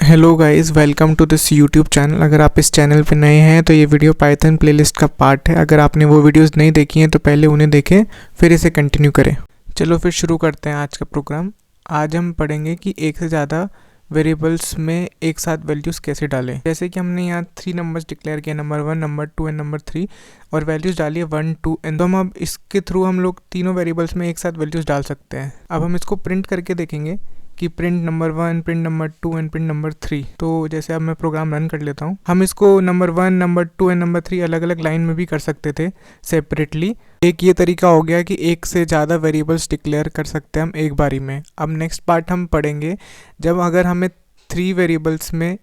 Hello guys, welcome to this YouTube channel. अगर आप इस चैनल पे नए हैं तो ये वीडियो पाइथन प्लेलिस्ट का पार्ट है। अगर आपने वो वीडियोस नहीं देखी हैं तो पहले उन्हें देखें, फिर इसे कंटिन्यू करें। चलो फिर शुरू करते हैं आज का प्रोग्राम। आज हम पढ़ेंगे कि एक से ज़्यादा वेरिएबल्स में एक साथ वैल्यूज़ कैसे डालें। जैसे कि हमने यहाँ 3 नंबर्स डिक्लेयर किया, नंबर 1, नंबर 2 एंड नंबर 3, और वैल्यूज़ डाली है 1, 2 एंड। तो हम अब इसके थ्रू हम लोग तीनों वेरिएबल्स में एक साथ वैल्यूज़ डाल सकते हैं। अब हम इसको प्रिंट करके देखेंगे कि print number 1, print number 2 and print number 3। तो जैसे अब मैं प्रोग्राम रन कर लेता हूँ। हम इसको नंबर 1, नंबर 2 एंड नंबर 3 अलग अलग लाइन में भी कर सकते थे सेपरेटली। एक ये तरीका हो गया कि एक से ज़्यादा वेरिएबल्स डिक्लेयर कर सकते हैं हम एक बारी में। अब नेक्स्ट पार्ट हम पढ़ेंगे जब अगर हमें 3 वेरिएबल्स में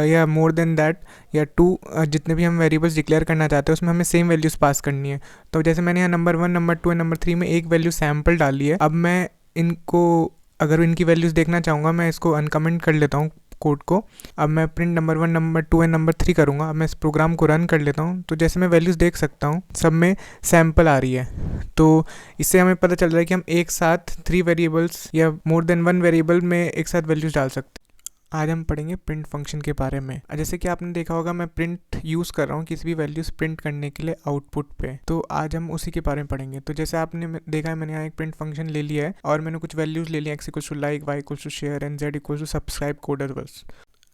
या मोर देन दैट या 2 जितने भी हम वेरिएबल्स डिक्लेयर करना चाहते हैं उसमें हमें सेम वैल्यूज़ पास करनी है। तो जैसे मैंने यहाँ नंबर 1, नंबर 2 एंड नंबर 3 में एक वैल्यू सैम्पल डाली है। अब मैं इनको अगर इनकी वैल्यूज़ देखना चाहूँगा, मैं इसको अनकमेंट कर लेता हूँ कोड को। अब मैं print number 1, number 2 and number 3 करूँगा। अब मैं इस प्रोग्राम को रन कर लेता हूँ। तो जैसे मैं वैल्यूज़ देख सकता हूँ सब में सैम्पल आ रही है। तो इससे हमें पता चल रहा है कि हम एक साथ 3 वेरिएबल्स या मोर देन 1 वेरिएबल में एक साथ वैल्यूज़ डाल सकते हैं। आज हम पढ़ेंगे प्रिंट फंक्शन के बारे में। जैसे कि आपने देखा होगा मैं प्रिंट यूज़ कर रहा हूँ किसी भी वैल्यूज़ प्रिंट करने के लिए आउटपुट पे। तो आज हम उसी के बारे में पढ़ेंगे। तो जैसे आपने देखा है, मैंने यहाँ एक प्रिंट फंक्शन ले लिया है और मैंने कुछ वैल्यूज़ ले लिया, x equals to like, y equals to share and z equals to subscribe coder verse.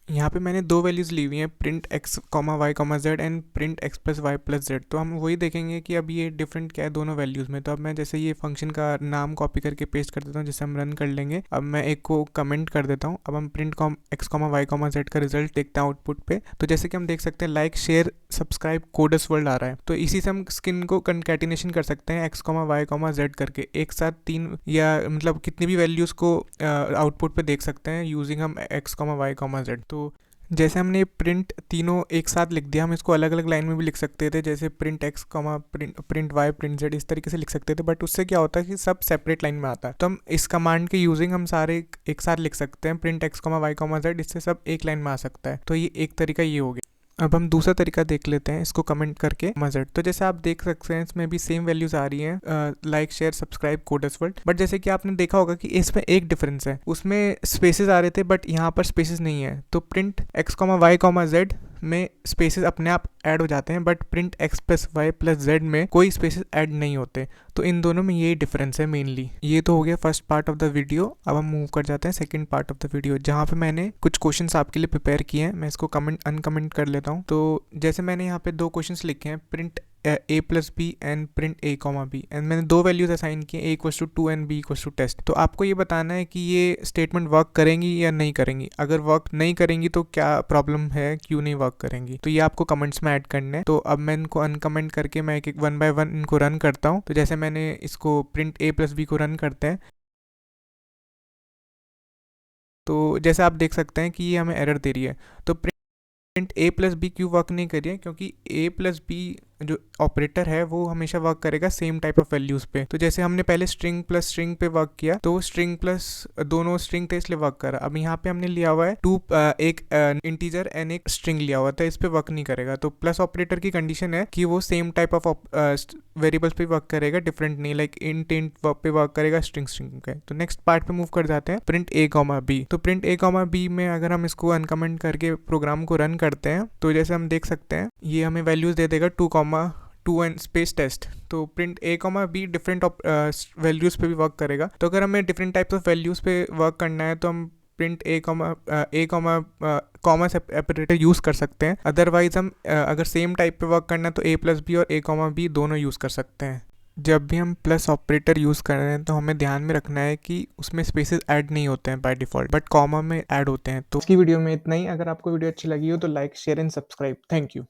यहाँ पे मैंने 2 वैल्यूज़ ली हुई हैं, print x, y, z and print x plus y plus z. तो हम वही देखेंगे कि अब ये डिफरेंट क्या है दोनों वैल्यूज़ में। तो अब मैं जैसे ये फंक्शन का नाम कॉपी करके पेस्ट कर देता हूँ, जिसे हम रन कर लेंगे। अब मैं एक को कमेंट कर देता हूँ। अब हम प्रिंट x, y, z का रिजल्ट देखते हैं आउटपुट पे। तो जैसे कि हम देख सकते हैं लाइक, शेयर, सब्सक्राइब कोडस वर्ल्ड आ रहा है। तो इसी से हम स्किन को कंकैटिनेशन कर सकते हैं x, y, z करके एक साथ 3 या मतलब कितनी भी वैल्यूज़ को आउटपुट पे देख सकते हैं यूजिंग हम x, y, z। तो जैसे हमने प्रिंट तीनों एक साथ लिख दिया, हम इसको अलग अलग लाइन में भी लिख सकते थे, जैसे print x, print y, print z, इस तरीके से लिख सकते थे। बट उससे क्या होता है कि सब सेपरेट लाइन में आता है। तो हम इस कमांड के यूजिंग हम सारे एक साथ लिख सकते हैं, प्रिंट x, y, z, इससे सब एक लाइन में आ सकता है। तो ये एक तरीका ये हो गया। अब हम दूसरा तरीका देख लेते हैं, इसको कमेंट करके मजेड। तो जैसे आप देख सकते हैं इसमें भी सेम वैल्यूज आ रही हैं, लाइक, शेयर, सब्सक्राइब कोडस वर्ल्ड। बट जैसे कि आपने देखा होगा कि इसमें एक डिफरेंस है, उसमें स्पेसेस आ रहे थे बट यहाँ पर स्पेसेस नहीं है। तो प्रिंट x, y, z में स्पेसेस अपने आप ऐड हो जाते हैं, but print x plus y plus z में कोई स्पेसेस ऐड नहीं होते। तो इन दोनों में ये डिफरेंस है मेनली। ये तो हो गया first part of the video. अब हम मूव कर जाते हैं second part of the video, जहाँ पे मैंने कुछ क्वेश्चंस आपके लिए प्रिपेयर किए हैं। मैं इसको अनकमेंट कर लेता हूँ। तो जैसे मैंने यहाँ पे 2 क्वेश्चंस लिखे हैं, print a plus b and print a comma b, and मैंने 2 वैल्यूज असाइन किए, a equals to 2 and b equals to test. तो आपको ये बताना है कि ये स्टेटमेंट वर्क करेंगी या नहीं करेंगी। अगर वर्क नहीं करेंगी तो क्या प्रॉब्लम है, क्यों नहीं वर्क करेंगी, तो ये आपको कमेंट्स में ऐड करना है। तो अब मैं इनको अनकमेंट करके मैं एक 1 बाय 1 इनको रन करता हूँ। तो जैसे मैंने इसको प्रिंट a प्लस बी को रन करते हैं, तो जैसे आप देख सकते हैं कि ये हमें एरर दे रही है। तो प्रिंट a प्लस बी क्यों वर्क नहीं कर रही है, क्योंकि a प्लस बी जो ऑपरेटर है वो हमेशा वर्क करेगा सेम टाइप ऑफ वैल्यूज पे। तो जैसे हमने पहले स्ट्रिंग प्लस स्ट्रिंग पे वर्क किया, तो स्ट्रिंग प्लस दोनों स्ट्रिंग थे इसलिए वर्क करा। अब यहाँ पे हमने लिया हुआ है 2, एक इंटीजर एंड एक स्ट्रिंग लिया हुआ था, इस पे वर्क नहीं करेगा। तो प्लस ऑपरेटर की कंडीशन है कि वो सेम टाइप ऑफ वेरिएबल्स पे वर्क करेगा, डिफरेंट नहीं, लाइक इंट पे वर्क करेगा, स्ट्रिंग पे। तो नेक्स्ट पार्ट पे मूव कर जाते हैं, प्रिंट a कॉमा बी। तो प्रिंट a कॉमा बी में अगर हम इसको अनकमेंट करके प्रोग्राम को रन करते हैं, तो जैसे हम देख सकते हैं ये हमें वैल्यूज दे देगा 2 एंड स्पेस टेस्ट। तो print a comma be different values पे भी वर्क करेगा। तो अगर हमें डिफरेंट टाइप्स ऑफ वैल्यूज़ पे वर्क करना है तो हम print a comma comma separator use कर सकते हैं। अदरवाइज हम अगर सेम टाइप पे वर्क करना है तो a प्लस बी और a कॉमा बी दोनों यूज़ कर सकते हैं। जब भी हम प्लस ऑपरेटर यूज़ कर रहे हैं तो हमें ध्यान में रखना है कि उसमें स्पेसेस ऐड नहीं होते हैं बाय डिफ़ॉल्ट, बट कॉमा में ऐड होते हैं। तो इसकी वीडियो में इतना ही। अगर आपको वीडियो अच्छी लगी हो तो like, share and subscribe. Thank you.